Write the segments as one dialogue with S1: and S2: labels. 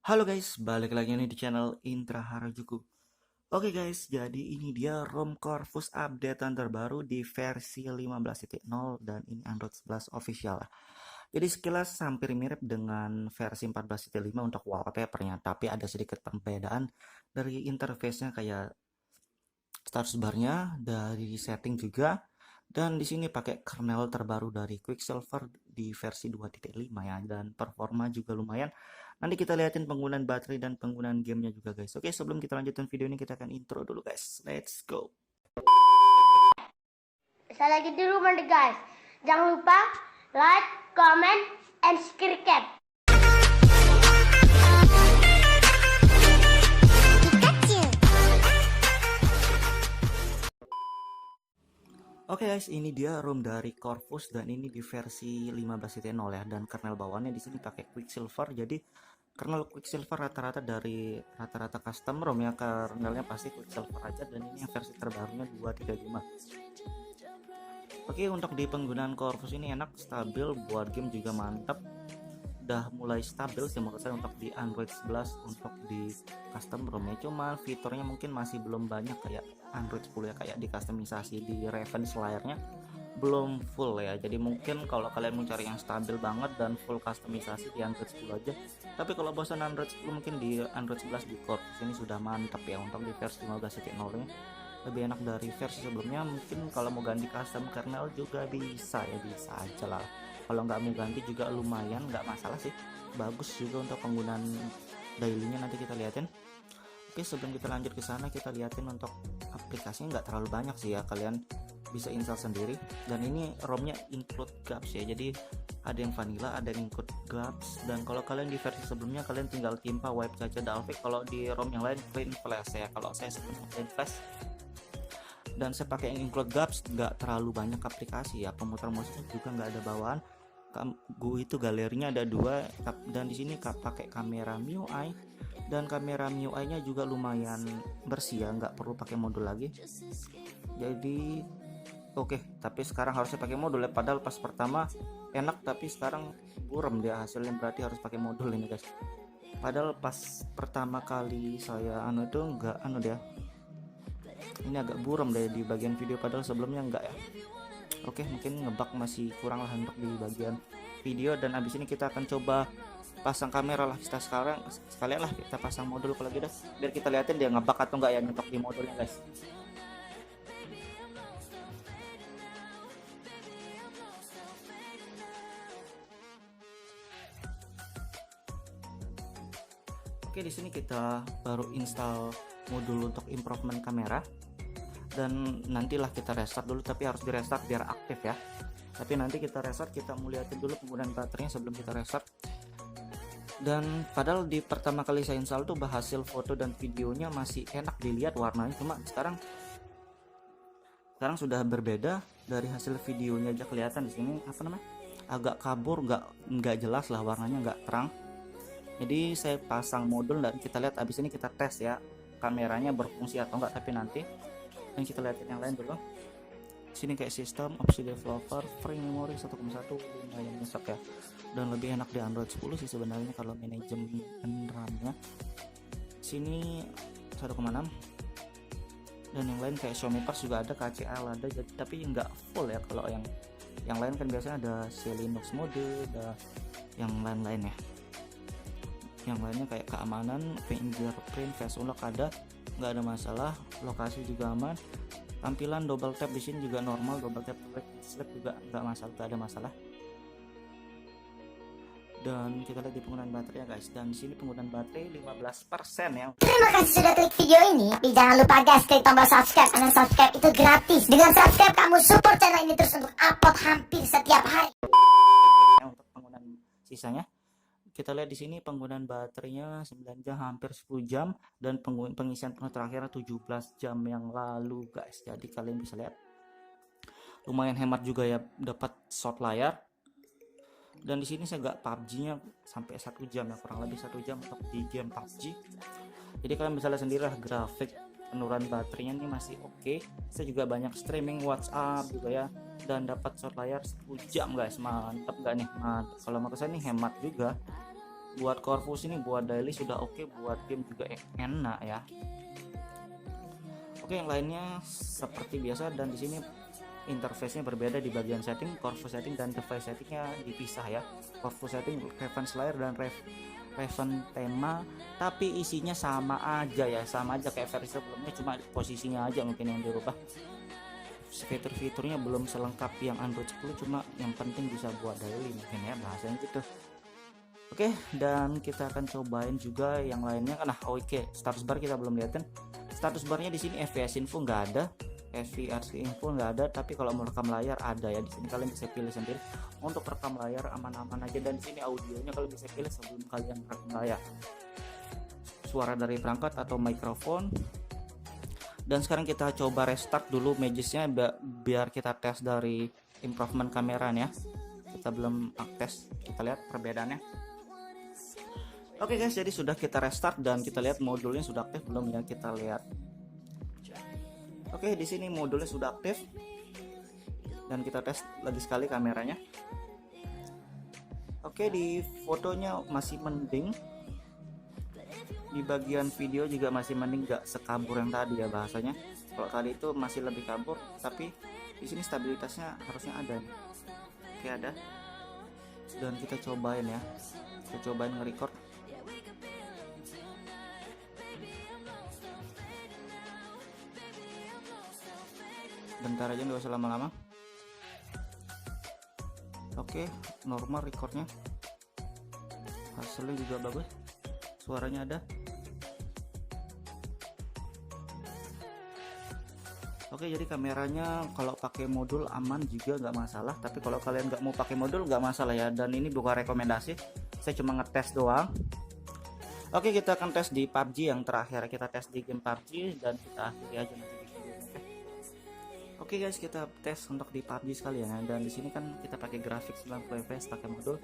S1: Halo guys, balik lagi nih di channel Intra Harajuku. Oke guys, jadi ini dia ROM Corvus updatean terbaru di versi 15.0 dan ini Android 11 official. Jadi sekilas hampir mirip dengan versi 14.5 untuk wallpapernya, tapi ada sedikit perbedaan dari interface-nya kayak status bar-nya, dari setting juga. Dan di sini pakai kernel terbaru dari Quicksilver di versi 2.5 ya, dan performa juga lumayan. Nanti kita liatin penggunaan baterai dan penggunaan gamenya juga guys. Oke, sebelum kita lanjutin video ini kita akan intro dulu guys. Let's go.
S2: Saya lagi di rumah deh guys. Jangan lupa like, comment, and subscribe.
S1: Oke guys, ini dia ROM dari Corvus dan ini di versi 15.0 ya, dan kernel bawaannya di sini pakai Quicksilver. Jadi kernel Quicksilver rata-rata dari rata-rata custom ROM ya, kernelnya pasti Quicksilver aja, dan ini yang versi terbarunya 2.35. Oke, untuk di penggunaan Corvus ini enak, stabil, buat game juga mantap. Udah mulai stabil sih menurut saya untuk di Android 11 untuk di custom ROM-nya, cuman fiturnya mungkin masih belum banyak kayak Android 10 ya, kayak di customisasi di reference layarnya belum full ya. Jadi mungkin kalau kalian mau cari yang stabil banget dan full customisasi di Android 10 aja, tapi kalau bosan Android 10 mungkin di Android 11 di Corvus ini sudah mantap ya. Untuk di versi 15.0 nya lebih enak dari versi sebelumnya. Mungkin kalau mau ganti custom kernel juga bisa ya, bisa aja lah. Kalau nggak mau ganti juga lumayan, nggak masalah sih, bagus juga untuk penggunaan dailynya, nanti kita liatin. Oke, sebelum kita lanjut ke sana kita liatin untuk aplikasinya, nggak terlalu banyak sih ya, kalian bisa install sendiri. Dan ini ROM-nya include gaps ya, jadi ada yang vanilla, ada yang include gaps. Dan kalau kalian di versi sebelumnya kalian tinggal timpa wipe saja Dalvik, kalau di ROM yang lain clean flash ya. Kalau saya sebenarnya clean flash, dan saya pakai yang include gaps, nggak terlalu banyak aplikasi ya, pemutar musiknya juga nggak ada bawaan. Gue itu galerinya ada dua, dan di sini pakai kamera MIUI, dan kamera MIUI nya juga lumayan bersih ya, nggak perlu pakai modul lagi. Jadi oke, tapi sekarang harusnya pakai modul ya, padahal pas pertama enak tapi sekarang buram dia hasilnya, berarti harus pakai modul ini guys. Padahal pas pertama kali saya itu nggak dia, ini agak buram deh di bagian video, padahal sebelumnya enggak ya. Oke, mungkin ngebug masih kurang lah untuk di bagian video. Dan abis ini kita akan coba pasang kamera lah, kita sekalian lah kita pasang modul kalau gitu, biar kita liatin dia ngebug atau enggak ya untuk di modulnya guys. Oke, di sini kita baru install modul untuk improvement kamera, dan nantilah kita restart dulu, tapi harus di restart biar aktif ya. Tapi nanti kita restart, kita mau liatin dulu penggunaan baterainya sebelum kita restart. Dan padahal di pertama kali saya install tuh hasil foto dan videonya masih enak dilihat warnanya, cuma sekarang sudah berbeda. Dari hasil videonya aja kelihatan di sini agak kabur, nggak jelas lah warnanya, nggak terang. Jadi saya pasang modul dan kita lihat abis ini, kita tes ya kameranya berfungsi atau enggak, tapi nanti. Dan kita lihatin yang lain dulu. Sini kayak sistem, opsi developer, free memory 1,1 lumayan nyesek ya, dan lebih enak di Android 10 sih sebenarnya kalau manajemen RAM-nya. Sini 1,6, dan yang lain kayak Xiaomi Pars juga ada, KCL ada, jadi tapi nggak full ya. Kalau yang lain kan biasanya ada Linux mode, ada yang lain-lain ya. Yang lainnya kayak keamanan, fingerprint, face unlock ada, nggak ada masalah. Lokasi juga aman. Tampilan double tap di sini juga normal, double tap slip juga nggak ada masalah. Dan kita lihat di penggunaan baterai ya guys, dan di sini penggunaan baterai 15% ya.
S2: Terima kasih sudah klik video ini. Tapi jangan lupa guys, klik tombol subscribe, karena subscribe itu gratis. Dengan subscribe kamu support channel ini terus untuk upload hampir setiap hari.
S1: Untuk penggunaan sisanya, kita lihat di sini penggunaan baterainya 9 jam, hampir 10 jam, dan pengisian penuh terakhir 17 jam yang lalu guys. Jadi kalian bisa lihat lumayan hemat juga ya, dapat short layar. Dan di sini saya nggak PUBG-nya sampai 1 jam ya, kurang lebih 1 jam untuk di game PUBG. Jadi kalian bisa lihat sendiri lah grafik penurunan baterainya ini masih oke. Saya juga banyak streaming WhatsApp juga ya, dan dapat short layar 10 jam guys. Mantap gak nih? Mantap. Kalau menurut saya ini hemat juga. buat Corvus ini, buat daily sudah oke, buat game juga enak ya. Oke, yang lainnya seperti biasa, dan di sini interface-nya berbeda di bagian setting. Corvus setting dan device settingnya dipisah ya. Corvus setting Raven Slayer dan Raven tema, tapi isinya sama aja ya, sama aja kayak versi sebelumnya, cuma posisinya aja mungkin yang dirubah. Fitur-fiturnya belum selengkap yang Android 10, cuma yang penting bisa buat daily mungkin ya, bahasanya gitu. Oke, dan kita akan cobain juga yang lainnya kan. Oke, status bar kita belum liatin. Status barnya di sini FPS info nggak ada, SVRC info nggak ada, tapi kalau mau rekam layar ada ya. Di sini kalian bisa pilih sendiri untuk rekam layar, aman-aman aja. Dan di sini audionya kalian bisa pilih sebelum kalian rekam layar, suara dari perangkat atau mikrofon. Dan sekarang kita coba restart dulu Magisnya biar kita tes dari improvement kameranya. Kita belum tes, kita lihat perbedaannya. Oke guys, jadi sudah kita restart dan kita lihat modulnya sudah aktif belum ya, kita lihat. Oke, di sini modulnya sudah aktif dan kita tes lagi sekali kameranya. Oke, di fotonya masih mending, di bagian video juga masih mending, gak sekabur yang tadi ya bahasanya. Kalau tadi itu masih lebih kabur, tapi di sini stabilitasnya harusnya ada nih. Oke, ada. Dan kita cobain ya, kita cobain nge-record. Bentar aja, nggak usah lama-lama. Oke, normal recordnya, hasilnya juga bagus, suaranya ada. Oke, jadi kameranya kalau pakai modul aman juga nggak masalah, tapi kalau kalian nggak mau pakai modul nggak masalah ya. Dan ini bukan rekomendasi, saya cuma ngetes doang. Oke, kita akan tes di PUBG yang terakhir, kita tes di game PUBG dan kita akhiri aja nanti. Oke guys, kita tes untuk di PUBG sekalian ya. Dan di sini kan kita pakai grafik 90 fps, pakai modul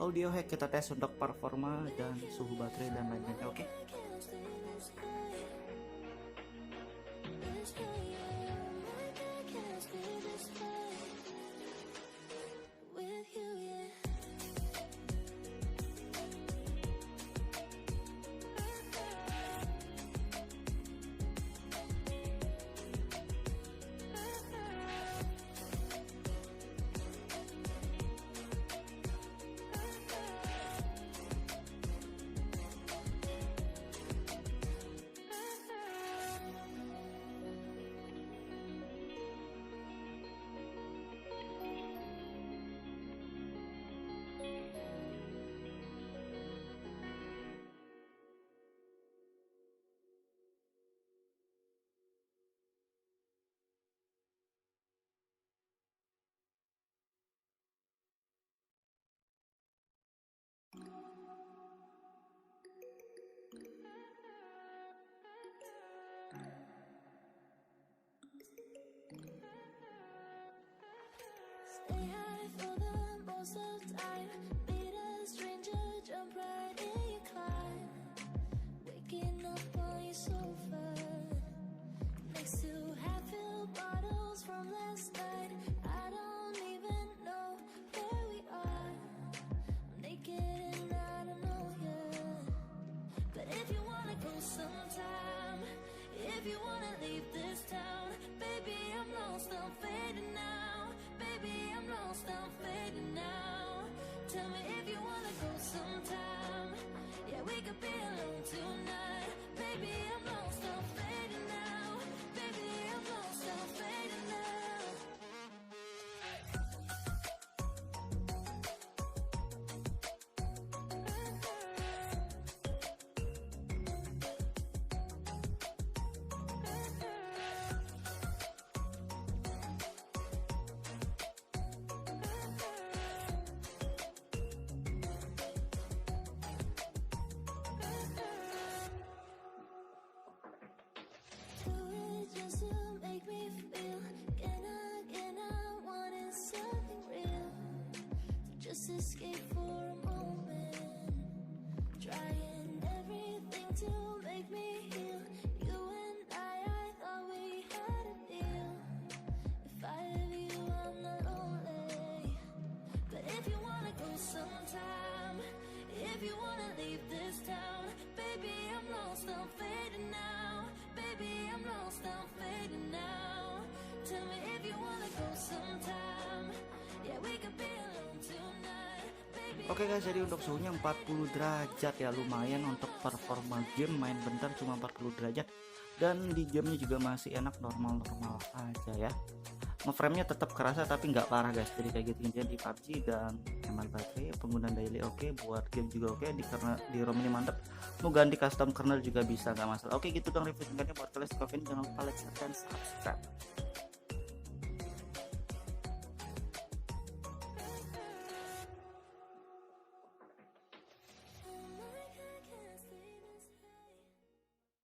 S1: audio hack, kita tes untuk performa dan suhu baterai dan lain-lain. Oke.
S3: Escape for a moment, trying everything to make me heal. You and I thought we had a deal. If I have you, I'm not lonely. But if you wanna go sometime, if you wanna
S1: Oke guys, jadi untuk suhunya 40 derajat ya, lumayan untuk performa game, main bentar cuma 40 derajat, dan di gamenya juga masih enak, normal-normal aja ya. Ngeframe-nya tetap kerasa tapi nggak parah guys, jadi kayak gitu intinya di PUBG. Dan hemat baterai, penggunaan daily oke, buat game juga oke, karena di ROM ini mantap, mau ganti custom kernel juga bisa, nggak masalah. Oke gitu dong review singkatnya buat kalian. Jangan lupa like, share, dan subscribe.